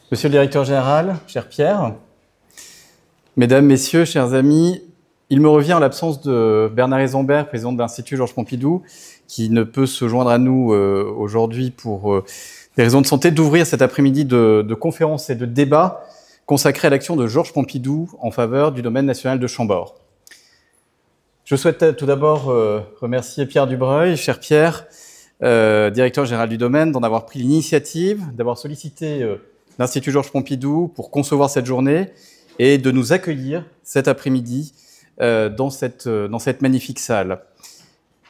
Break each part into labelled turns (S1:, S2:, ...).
S1: Monsieur le directeur général, cher Pierre, mesdames, messieurs, chers amis, il me revient en l'absence de Bernard Hezambert, président de l'Institut Georges Pompidou, qui ne peut se joindre à nous aujourd'hui pour des raisons de santé, d'ouvrir cet après-midi de conférences et de débats consacrés à l'action de Georges Pompidou en faveur du domaine national de Chambord. Je souhaite tout d'abord remercier Pierre Dubreuil, cher Pierre, directeur général du domaine, d'en avoir pris l'initiative, d'avoir sollicité l'Institut Georges Pompidou pour concevoir cette journée et de nous accueillir cet après-midi dans cette magnifique salle.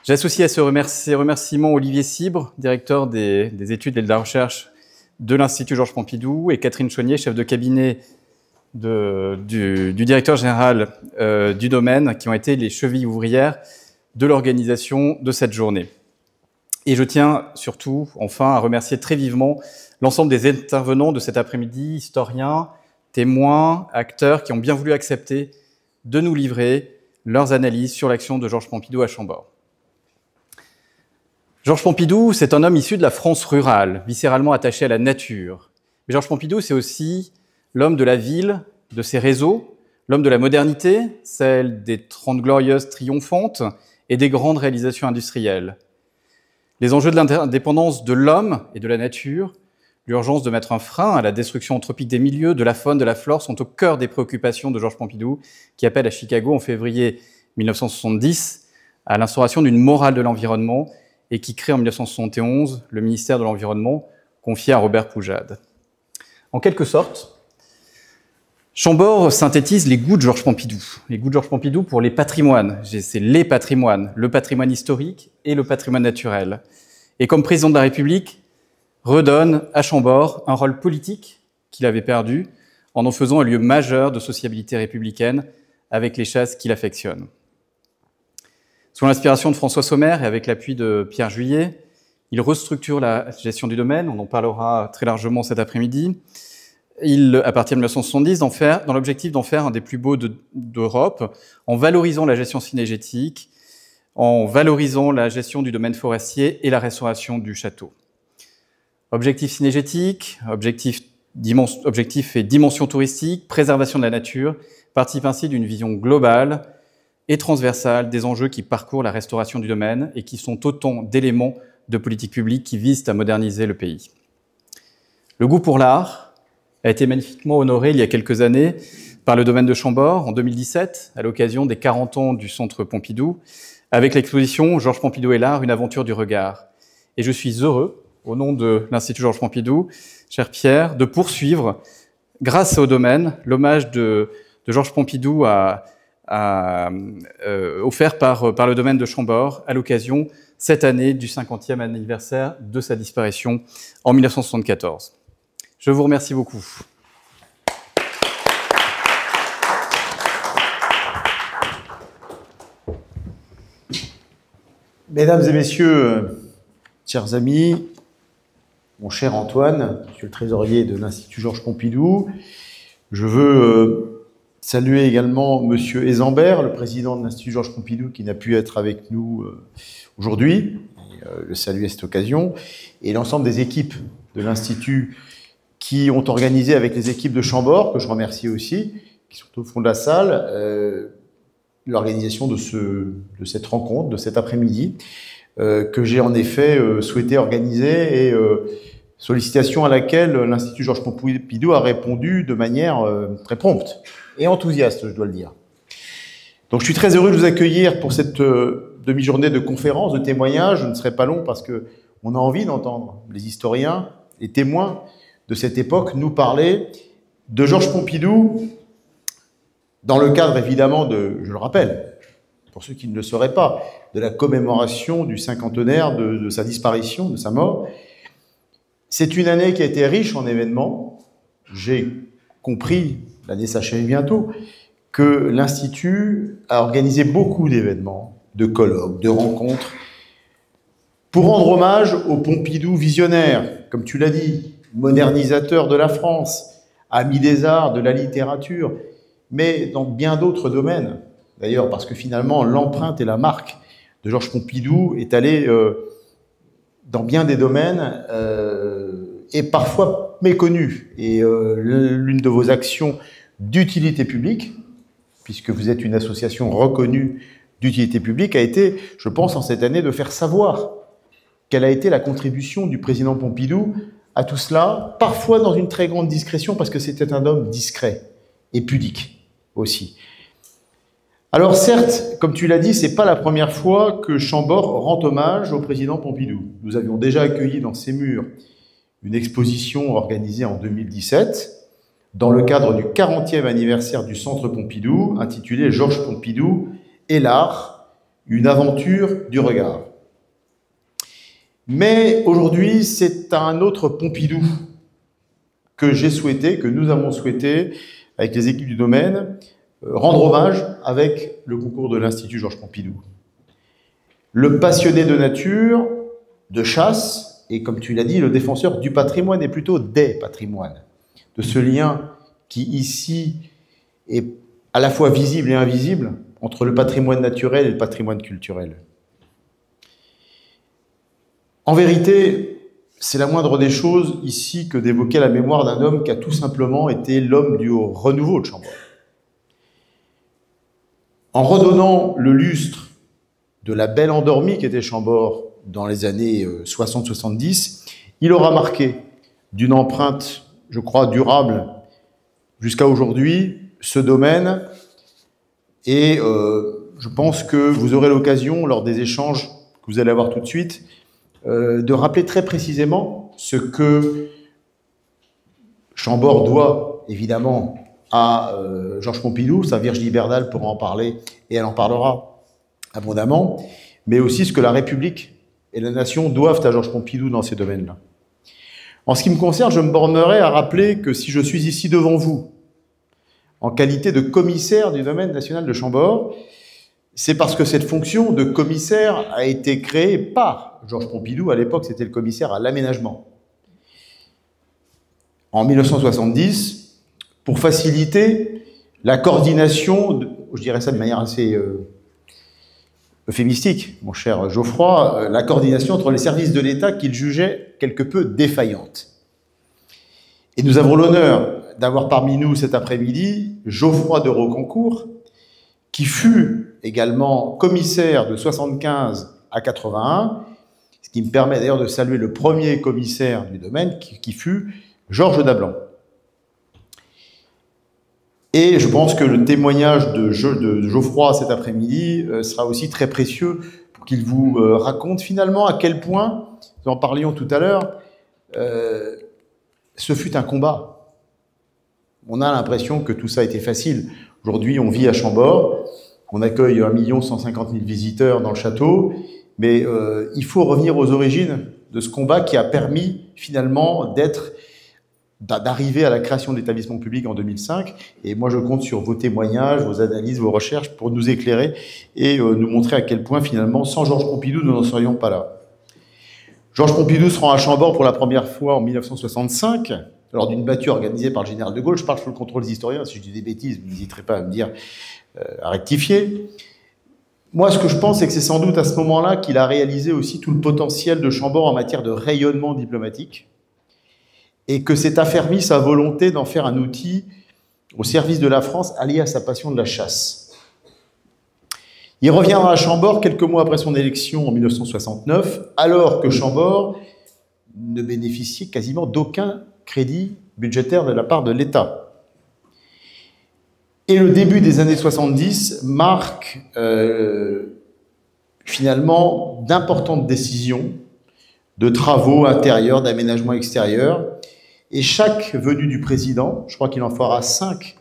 S1: J'associe à ces remerciements Olivier Cibre, directeur des études et de la recherche de l'Institut Georges Pompidou, et Catherine Chaunier, chef de cabinet du directeur général du domaine, qui ont été les chevilles ouvrières de l'organisation de cette journée. Et je tiens surtout, enfin, à remercier très vivement l'ensemble des intervenants de cet après-midi, historiens, témoins, acteurs, qui ont bien voulu accepter de nous livrer leurs analyses sur l'action de Georges Pompidou à Chambord. Georges Pompidou, c'est un homme issu de la France rurale, viscéralement attaché à la nature. Mais Georges Pompidou, c'est aussi l'homme de la ville, de ses réseaux, l'homme de la modernité, celle des 30 glorieuses triomphantes et des grandes réalisations industrielles. Les enjeux de l'indépendance de l'homme et de la nature, l'urgence de mettre un frein à la destruction anthropique des milieux, de la faune, de la flore, sont au cœur des préoccupations de Georges Pompidou, qui appelle à Chicago en février 1970 à l'instauration d'une morale de l'environnement et qui crée en 1971 le ministère de l'Environnement, confié à Robert Poujade. En quelque sorte, Chambord synthétise les goûts de Georges Pompidou. Les goûts de Georges Pompidou pour les patrimoines. C'est les patrimoines, le patrimoine historique et le patrimoine naturel. Et comme président de la République, redonne à Chambord un rôle politique qu'il avait perdu en faisant un lieu majeur de sociabilité républicaine avec les chasses qu'il affectionne. Sous l'inspiration de François Sommer et avec l'appui de Pierre Juillet, il restructure la gestion du domaine, on en parlera très largement cet après-midi. À partir de 1970, dans l'objectif d'en faire un des plus beaux d'Europe, en valorisant la gestion cynégétique, en valorisant la gestion du domaine forestier et la restauration du château. Objectif cynégétique, objectif et dimension touristique, préservation de la nature, participe ainsi d'une vision globale et transversale des enjeux qui parcourent la restauration du domaine et qui sont autant d'éléments de politique publique qui visent à moderniser le pays. Le goût pour l'art a été magnifiquement honoré il y a quelques années par le domaine de Chambord en 2017, à l'occasion des 40 ans du Centre Pompidou, avec l'exposition « Georges Pompidou et l'art, une aventure du regard ». Et je suis heureux, au nom de l'Institut Georges Pompidou, cher Pierre, de poursuivre, grâce au domaine, l'hommage de Georges Pompidou offert par le domaine de Chambord à l'occasion, cette année, du 50e anniversaire de sa disparition en 1974. Je vous remercie beaucoup.
S2: Mesdames et messieurs, chers amis, mon cher Antoine, monsieur le trésorier de l'Institut Georges Pompidou, je veux saluer également monsieur Hezambert, le président de l'Institut Georges Pompidou, qui n'a pu être avec nous aujourd'hui, le saluer à cette occasion, et l'ensemble des équipes de l'Institut qui ont organisé avec les équipes de Chambord, que je remercie aussi, qui sont au fond de la salle, l'organisation de cette rencontre, de cet après-midi, que j'ai en effet souhaité organiser et sollicitation à laquelle l'Institut Georges Pompidou a répondu de manière très prompte et enthousiaste, je dois le dire. Donc je suis très heureux de vous accueillir pour cette demi-journée de conférence, de témoignages. Je ne serai pas long parce qu'on a envie d'entendre les historiens, les témoins de cette époque nous parler de Georges Pompidou, dans le cadre évidemment je le rappelle, pour ceux qui ne le sauraient pas, de la commémoration du cinquantenaire de sa disparition, de sa mort. C'est une année qui a été riche en événements. J'ai compris, l'année s'achève bientôt, que l'Institut a organisé beaucoup d'événements, de colloques, de rencontres, pour rendre hommage au Pompidou visionnaire, comme tu l'as dit, modernisateur de la France, ami des arts, de la littérature, mais dans bien d'autres domaines. D'ailleurs, parce que finalement, l'empreinte et la marque de Georges Pompidou est allée dans bien des domaines est parfois méconnue. Et l'une de vos actions d'utilité publique, puisque vous êtes une association reconnue d'utilité publique, a été, je pense, en cette année, de faire savoir quelle a été la contribution du président Pompidou à tout cela, parfois dans une très grande discrétion, parce que c'était un homme discret et pudique aussi. Alors certes, comme tu l'as dit, c'est pas la première fois que Chambord rend hommage au président Pompidou. Nous avions déjà accueilli dans ces murs une exposition organisée en 2017, dans le cadre du 40e anniversaire du Centre Pompidou, intitulé « Georges Pompidou et l'art, une aventure du regard ». Mais aujourd'hui, c'est un autre Pompidou que j'ai souhaité, que nous avons souhaité, avec les équipes du domaine, rendre hommage avec le concours de l'Institut Georges Pompidou. Le passionné de nature, de chasse, et comme tu l'as dit, le défenseur du patrimoine et plutôt des patrimoines, de ce lien qui ici est à la fois visible et invisible entre le patrimoine naturel et le patrimoine culturel. En vérité, c'est la moindre des choses ici que d'évoquer la mémoire d'un homme qui a tout simplement été l'homme du renouveau de Chambord. En redonnant le lustre de la belle endormie qu'était Chambord dans les années 60-70, il aura marqué d'une empreinte, je crois, durable jusqu'à aujourd'hui ce domaine. Et je pense que vous aurez l'occasion, lors des échanges que vous allez avoir tout de suite, de rappeler très précisément ce que Chambord doit, évidemment, à Georges Pompidou, sa Virginie Bernal pourra en parler, et elle en parlera abondamment, mais aussi ce que la République et la nation doivent à Georges Pompidou dans ces domaines-là. En ce qui me concerne, je me bornerai à rappeler que si je suis ici devant vous, en qualité de commissaire du domaine national de Chambord, c'est parce que cette fonction de commissaire a été créée par Georges Pompidou. À l'époque, c'était le commissaire à l'aménagement. En 1970, pour faciliter la coordination, je dirais ça de manière assez euphémistique, mon cher Geoffroy, la coordination entre les services de l'État qu'il jugeait quelque peu défaillantes. Et nous avons l'honneur d'avoir parmi nous cet après-midi Geoffroy de Rocancourt, qui fut également commissaire de 1975 à 81, ce qui me permet d'ailleurs de saluer le premier commissaire du domaine, qui fut Georges Dablan. Et je pense que le témoignage de Geoffroy cet après-midi sera aussi très précieux pour qu'il vous raconte finalement à quel point, nous en parlions tout à l'heure, ce fut un combat. On a l'impression que tout ça a été facile. Aujourd'hui, on vit à Chambord, on accueille 1 150 000 visiteurs dans le château, mais il faut revenir aux origines de ce combat qui a permis finalement d'arriver à la création de l'établissement public en 2005. Et moi, je compte sur vos témoignages, vos analyses, vos recherches pour nous éclairer et nous montrer à quel point, finalement, sans Georges Pompidou, nous n'en serions pas là. Georges Pompidou se rend à Chambord pour la première fois en 1965, lors d'une battue organisée par le général de Gaulle. Je parle sous le contrôle des historiens. Si je dis des bêtises, vous n'hésiterez pas à me dire, à rectifier. Moi, ce que je pense, c'est que c'est sans doute à ce moment-là qu'il a réalisé aussi tout le potentiel de Chambord en matière de rayonnement diplomatique, et que s'est affermi sa volonté d'en faire un outil au service de la France, allié à sa passion de la chasse. Il reviendra à Chambord quelques mois après son élection en 1969, alors que Chambord ne bénéficiait quasiment d'aucun crédit budgétaire de la part de l'État. Et le début des années 70 marque finalement d'importantes décisions de travaux intérieurs, d'aménagement extérieur. Et chaque venue du président, je crois qu'il en fera 5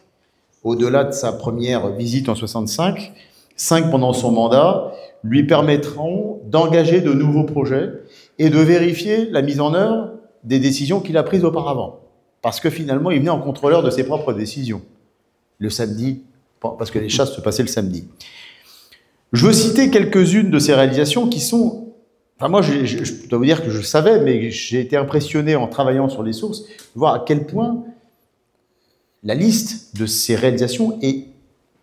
S2: au-delà de sa première visite en 65, 5 pendant son mandat, lui permettront d'engager de nouveaux projets et de vérifier la mise en œuvre des décisions qu'il a prises auparavant. Parce que finalement, il venait en contrôleur de ses propres décisions. Le samedi, parce que les chasses se passaient le samedi. Je veux citer quelques-unes de ces réalisations qui sont... Enfin, moi, je dois vous dire que je savais, mais j'ai été impressionné en travaillant sur les sources, de voir à quel point la liste de ces réalisations est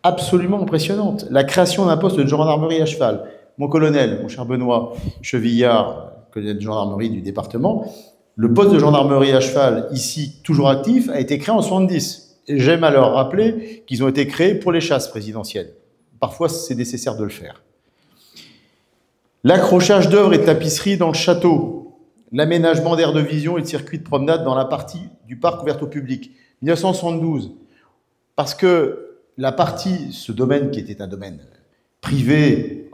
S2: absolument impressionnante. La création d'un poste de gendarmerie à cheval. Mon colonel, mon cher Benoît Chevillard, colonel de gendarmerie du département, Le poste de gendarmerie à cheval, ici toujours actif, a été créé en 70. Et j'aime à leur rappeler qu'ils ont été créés pour les chasses présidentielles. Parfois, c'est nécessaire de le faire. L'accrochage d'œuvres et de tapisseries dans le château. L'aménagement d'aires de vision et de circuits de promenade dans la partie du parc ouverte au public. 1972. Parce que la partie, ce domaine qui était un domaine privé,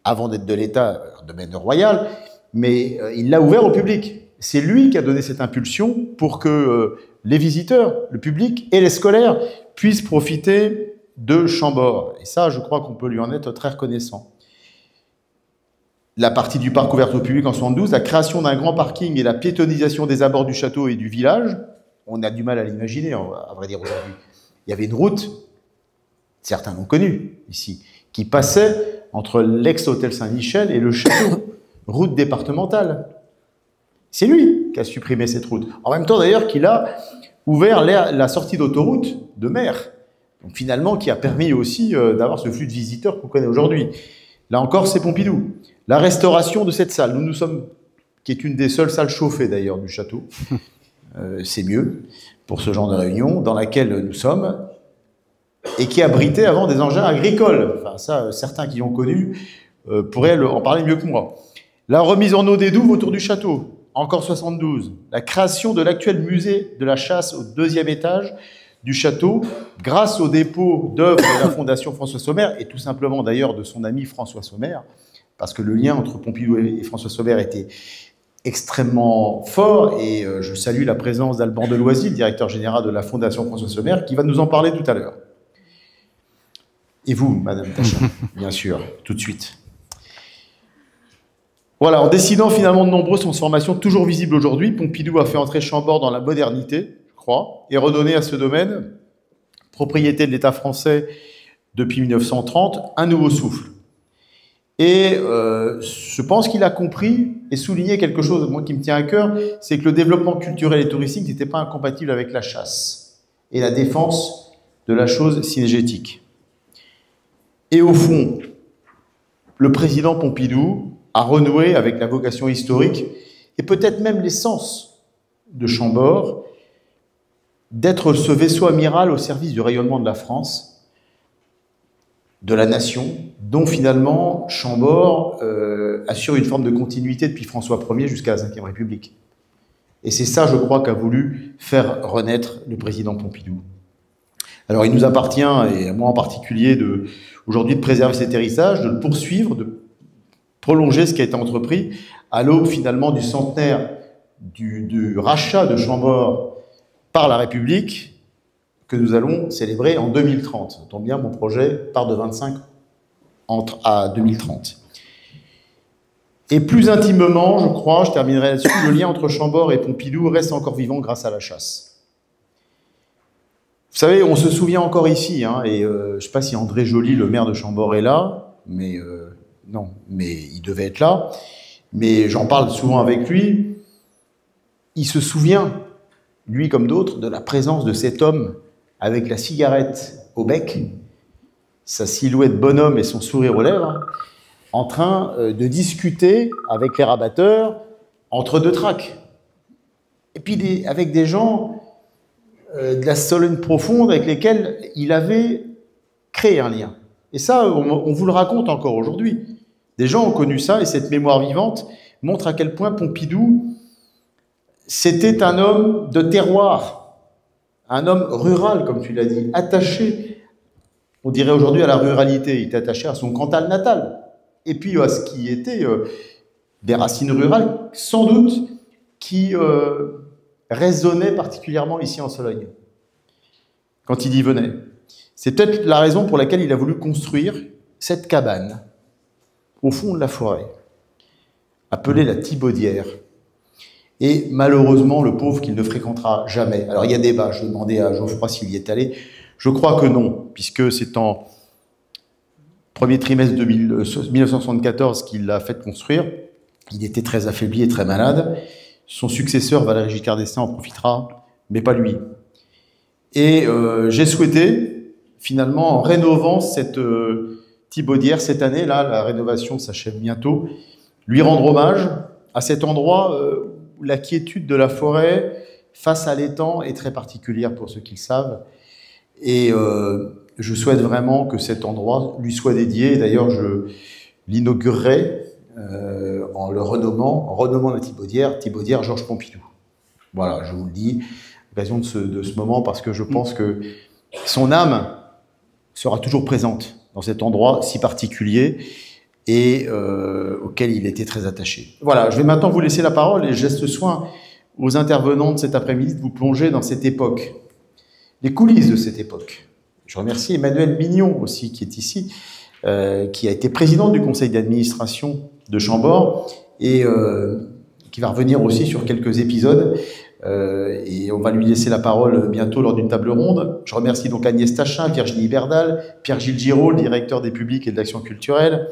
S2: avant d'être de l'État, un domaine royal, mais il l'a ouvert au public. C'est lui qui a donné cette impulsion pour que les visiteurs, le public et les scolaires puissent profiter de Chambord. Et ça, je crois qu'on peut lui en être très reconnaissant. La partie du parc ouverte au public en 72, la création d'un grand parking et la piétonisation des abords du château et du village, on a du mal à l'imaginer, à vrai dire aujourd'hui. Il y avait une route, certains l'ont connue ici, qui passait entre l'ex-hôtel Saint-Michel et le château, route départementale. C'est lui qui a supprimé cette route. En même temps d'ailleurs qu'il a ouvert la sortie d'autoroute de mer, donc finalement qui a permis aussi d'avoir ce flux de visiteurs qu'on connaît aujourd'hui. Là encore, c'est Pompidou. La restauration de cette salle, nous sommes, qui est une des seules salles chauffées d'ailleurs du château, c'est mieux pour ce genre de réunion, dans laquelle nous sommes, et qui abritait avant des engins agricoles. Enfin ça, certains qui l'ont connu pourraient en parler mieux que moi. La remise en eau des douves autour du château, encore 72. La création de l'actuel musée de la chasse au 2e étage du château, grâce au dépôt d'œuvres de la Fondation François Sommer, et tout simplement d'ailleurs de son ami François Sommer, parce que le lien entre Pompidou et François Sommer était extrêmement fort, et je salue la présence d'Alban Deloisy, le directeur général de la Fondation François Sommer, qui va nous en parler tout à l'heure. Et vous, Madame Tachin, bien sûr, tout de suite. Voilà, en décidant finalement de nombreuses transformations toujours visibles aujourd'hui, Pompidou a fait entrer Chambord dans la modernité, je crois, et redonné à ce domaine, propriété de l'État français depuis 1930, un nouveau souffle. Et je pense qu'il a compris et souligné quelque chose, moi, qui me tient à cœur, c'est que le développement culturel et touristique n'était pas incompatible avec la chasse et la défense de la chose synégétique. Et au fond, le président Pompidou a renoué avec la vocation historique et peut-être même l'essence de Chambord d'être ce vaisseau amiral au service du rayonnement de la France, de la nation, dont finalement Chambord assure une forme de continuité depuis François Ier jusqu'à la Ve République. Et c'est ça, je crois, qu'a voulu faire renaître le président Pompidou. Alors il nous appartient, et à moi en particulier, aujourd'hui de préserver cet héritage, de le poursuivre, de prolonger ce qui a été entrepris à l'aube finalement du centenaire du rachat de Chambord par la République que nous allons célébrer en 2030. Ça tombe bien, mon projet part de 25 à 2030. Et plus intimement, je crois, je terminerai là-dessus, le lien entre Chambord et Pompidou reste encore vivant grâce à la chasse. Vous savez, on se souvient encore ici, et je ne sais pas si André Joly, le maire de Chambord, est là, mais non, mais il devait être là. Mais j'en parle souvent avec lui. Il se souvient, lui comme d'autres, de la présence de cet homme avec la cigarette au bec, sa silhouette bonhomme et son sourire aux lèvres, en train de discuter avec les rabatteurs entre deux tracts. Et puis avec des gens de la Sologne profonde avec lesquels il avait créé un lien. Et ça, on vous le raconte encore aujourd'hui. Des gens ont connu ça, et cette mémoire vivante montre à quel point Pompidou, c'était un homme de terroir, un homme rural, comme tu l'as dit, attaché, on dirait aujourd'hui, à la ruralité. Il était attaché à son Cantal natal, et puis à ce qui était des racines rurales, sans doute, qui résonnaient particulièrement ici en Sologne, quand il y venait. C'est peut-être la raison pour laquelle il a voulu construire cette cabane au fond de la forêt, appelée la Thibaudière. Et malheureusement, le pauvre qu'il ne fréquentera jamais. Alors il y a débat, je demandais à Geoffroy s'il y est allé. Je crois que non, puisque c'est en premier trimestre 1974 qu'il l'a fait construire. Il était très affaibli et très malade. Son successeur, Valéry Giscard d'Estaing, en profitera, mais pas lui. Et j'ai souhaité, finalement, en rénovant cette Thibaudière cette année, là, la rénovation s'achève bientôt, lui rendre hommage à cet endroit la quiétude de la forêt face à l'étang est très particulière pour ceux qui le savent. Et je souhaite vraiment que cet endroit lui soit dédié. D'ailleurs, je l'inaugurerai en le renommant la Thibaudière Georges Pompidou. Voilà, je vous le dis, à l'occasion de ce moment, parce que je pense que son âme sera toujours présente dans cet endroit si particulier et auquel il était très attaché. Voilà, je vais maintenant vous laisser la parole et je laisse le soin aux intervenants de cet après-midi de vous plonger dans cette époque, les coulisses de cette époque. Je remercie Emmanuel Mignon aussi qui est ici, qui a été président du conseil d'administration de Chambord et qui va revenir aussi sur quelques épisodes. Et on va lui laisser la parole bientôt lors d'une table ronde. Je remercie donc Agnès Tachin, Virginie Berdal, Pierre-Gilles Giraud, le directeur des publics et de l'action culturelle,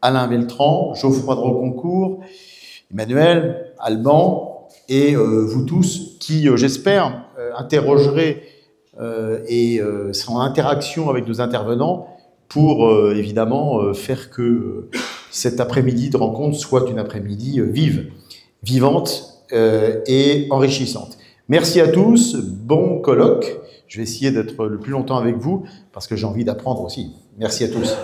S2: Alain Beltran, Geoffroy de Roconcourt, Emmanuel, Alban, et vous tous qui, j'espère, interrogerez et seront en interaction avec nos intervenants pour évidemment faire que cet après-midi de rencontre soit une après-midi vivante et enrichissante. Merci à tous, bon colloque. Je vais essayer d'être le plus longtemps avec vous parce que j'ai envie d'apprendre aussi. Merci à tous.